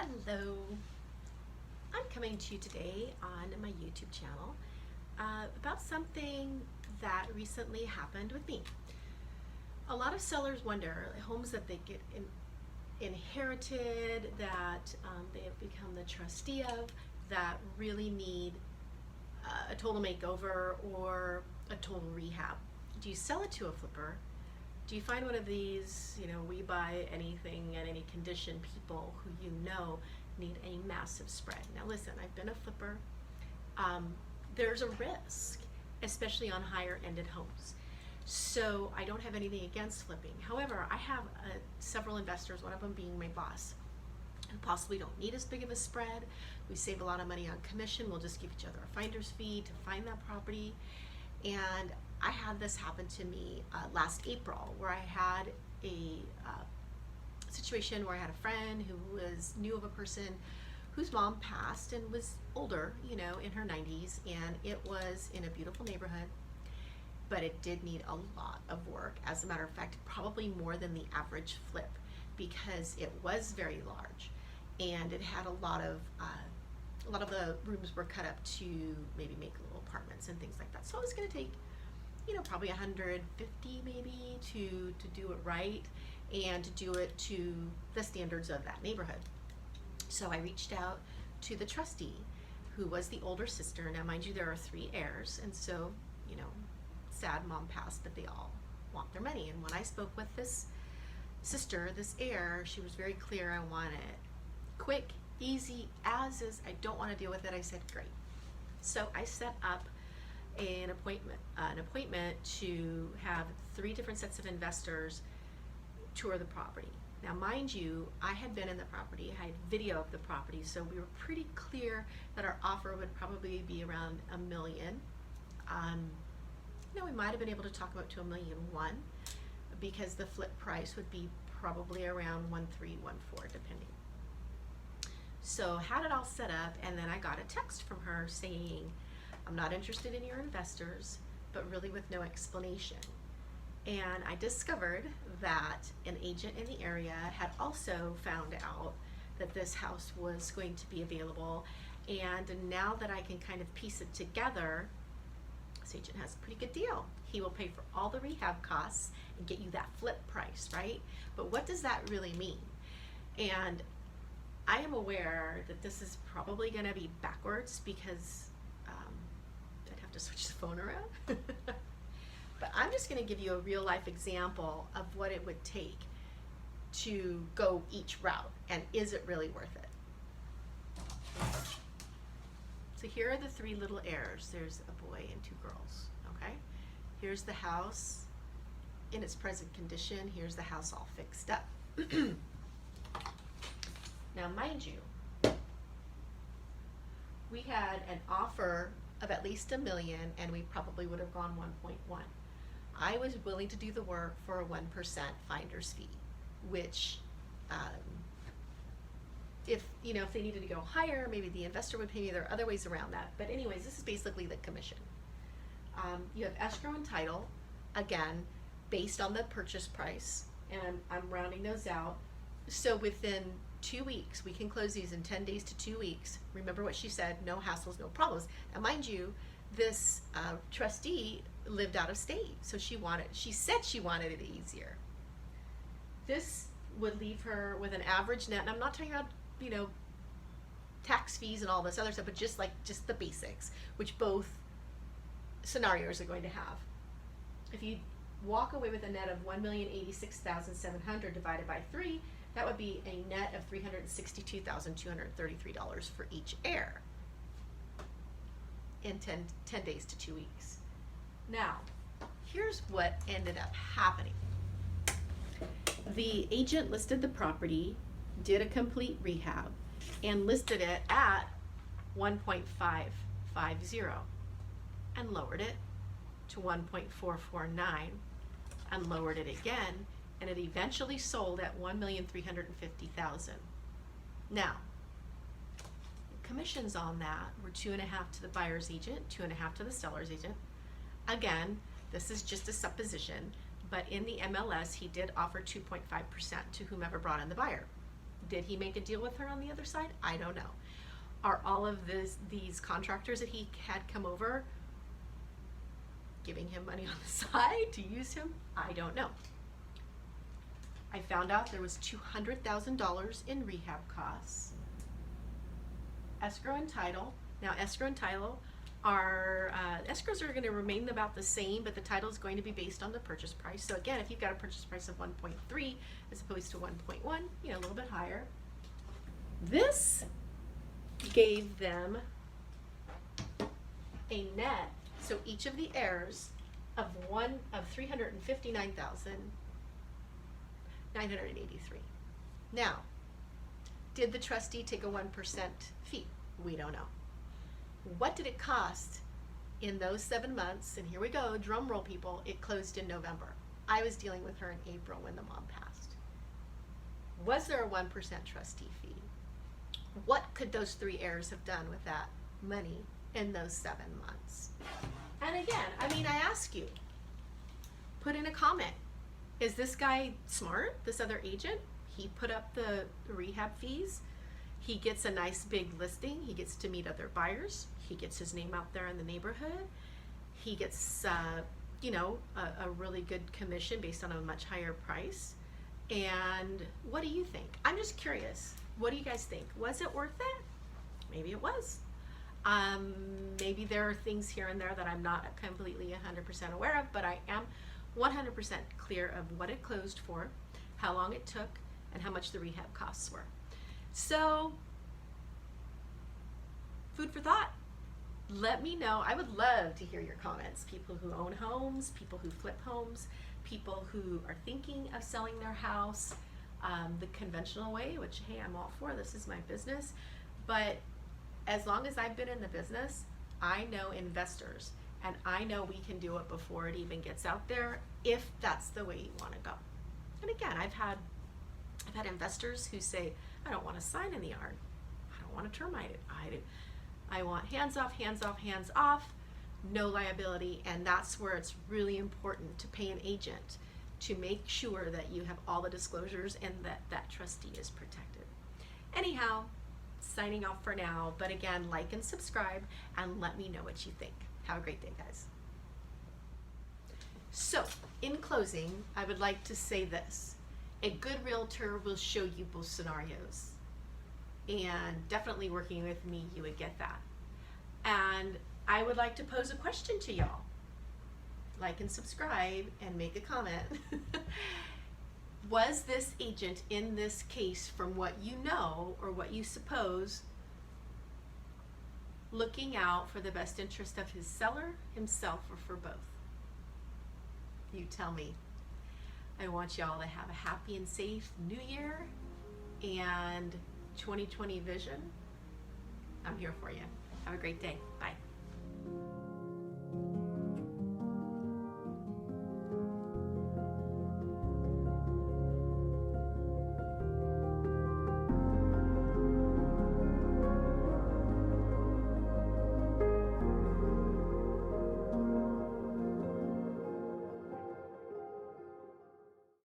Hello, I'm coming to you today on my YouTube channel about something that recently happened with me. A lot of sellers wonder homes that they get inherited, that they have become the trustee of, that really need a total makeover or a total rehab. Do you sell it to a flipper? Do you find one of these, we buy anything at any condition people who need a massive spread? Now listen, I've been a flipper. There's a risk, especially on higher ended homes. So I don't have anything against flipping. However, I have several investors, one of them being my boss, who possibly don't need as big of a spread. We save a lot of money on commission. We'll just give each other a finder's fee to find that property. And I had this happen to me last April, where I had a situation where I had a friend who knew of a person whose mom passed and was older, in her 90s, and it was in a beautiful neighborhood, but it did need a lot of work. As a matter of fact, probably more than the average flip, because it was very large and it had a lot of the rooms were cut up to maybe make little apartments and things like that. So it was going to take probably 150 maybe to do it right and to do it to the standards of that neighborhood. So I reached out to the trustee, who was the older sister. Now mind you, there are 3 heirs, and so sad mom passed, but they all want their money. And when I spoke with this sister, this heir, she was very clear. I want it quick, easy, as is. I don't want to deal with it. I said great. So I set up an appointment to have 3 different sets of investors tour the property. Now mind you, I had been in the property, I had video of the property, so we were pretty clear that our offer would probably be around $1 million. We might have been able to talk about to $1.1 million, because the flip price would be probably around 1.3, 1.4, depending. So had it all set up, and then I got a text from her saying, I'm not interested in your investors, but really with no explanation. And I discovered that an agent in the area had also found out that this house was going to be available. And now that I can kind of piece it together, this agent has a pretty good deal. He will pay for all the rehab costs and get you that flip price, right? But what does that really mean? And I am aware that this is probably going to be backwards, because I'd have to switch the phone around. But I'm just going to give you a real life example of what it would take to go each route, and is it really worth it? So here are the 3 little heirs. There's a boy and 2 girls, okay? Here's the house in its present condition. Here's the house all fixed up. Now mind you, we had an offer of at least $1 million, and we probably would have gone 1.1. I was willing to do the work for a 1% finder's fee, which if they needed to go higher, maybe the investor would pay me. There are other ways around that, but anyways, this is basically the commission. You have escrow and title, again, based on the purchase price, and I'm rounding those out. So within 2 weeks, we can close these in 10 days to 2 weeks. Remember what she said, no hassles, no problems. Now mind you, this trustee lived out of state, so she said she wanted it easier. This would leave her with an average net, and I'm not talking about tax fees and all this other stuff, but just the basics, which both scenarios are going to have. If you walk away with a net of $1,086,700 divided by 3, that would be a net of $362,233 for each heir in 10 days to 2 weeks. Now, here's what ended up happening. The agent listed the property, did a complete rehab, and listed it at 1.550 and lowered it to 1.449 and lowered it again, and it eventually sold at $1,350,000. Now, commissions on that were 2.5 to the buyer's agent, 2.5 to the seller's agent. Again, this is just a supposition, but in the MLS, he did offer 2.5% to whomever brought in the buyer. Did he make a deal with her on the other side? I don't know. Are all of these contractors that he had come over giving him money on the side to use him? I don't know. I found out there was $200,000 in rehab costs. Escrow and title. Now, escrow and title are, escrows are going to remain about the same, but the title is going to be based on the purchase price. So again, if you've got a purchase price of 1.3 as opposed to 1.1, you know, a little bit higher. This gave them a net, so each of the heirs of $359,983. Now, did the trustee take a 1% fee? We don't know. What did it cost in those 7 months? And here we go, drum roll people, it closed in November. I was dealing with her in April when the mom passed. Was there a 1% trustee fee? What could those 3 heirs have done with that money in those 7 months? And again, I mean, I ask you, put in a comment. Is this guy smart, this other agent? He put up the rehab fees. He gets a nice big listing. He gets to meet other buyers. He gets his name out there in the neighborhood. He gets, you know, a really good commission based on a much higher price. And what do you think? I'm just curious. What do you guys think? Was it worth it? Maybe it was. Maybe there are things here and there that I'm not completely 100% aware of, but I am 100% clear of what it closed for, how long it took, and how much the rehab costs were. So, food for thought. Let me know. I would love to hear your comments. People who own homes, people who flip homes, people who are thinking of selling their house the conventional way, which, hey, I'm all for. This is my business. But as long as I've been in the business, I know investors, and I know we can do it before it even gets out there, if that's the way you want to go. And again, I've had investors who say, I don't want to sign in the yard. I don't want to termite it. I want hands off, hands off, hands off, no liability. And that's where it's really important to pay an agent to make sure that you have all the disclosures and that that trustee is protected. Anyhow, signing off for now. But again, like and subscribe and let me know what you think. Have a great day, guys. So, in closing, I would like to say this. A good realtor will show you both scenarios. And definitely working with me, you would get that. And I would like to pose a question to y'all. Like and subscribe and make a comment. Was this agent in this case, from what you know or what you suppose, looking out for the best interest of his seller, himself, or for both? You tell me. I want y'all to have a happy and safe new year and 2020 vision. I'm here for you. Have a great day. Bye.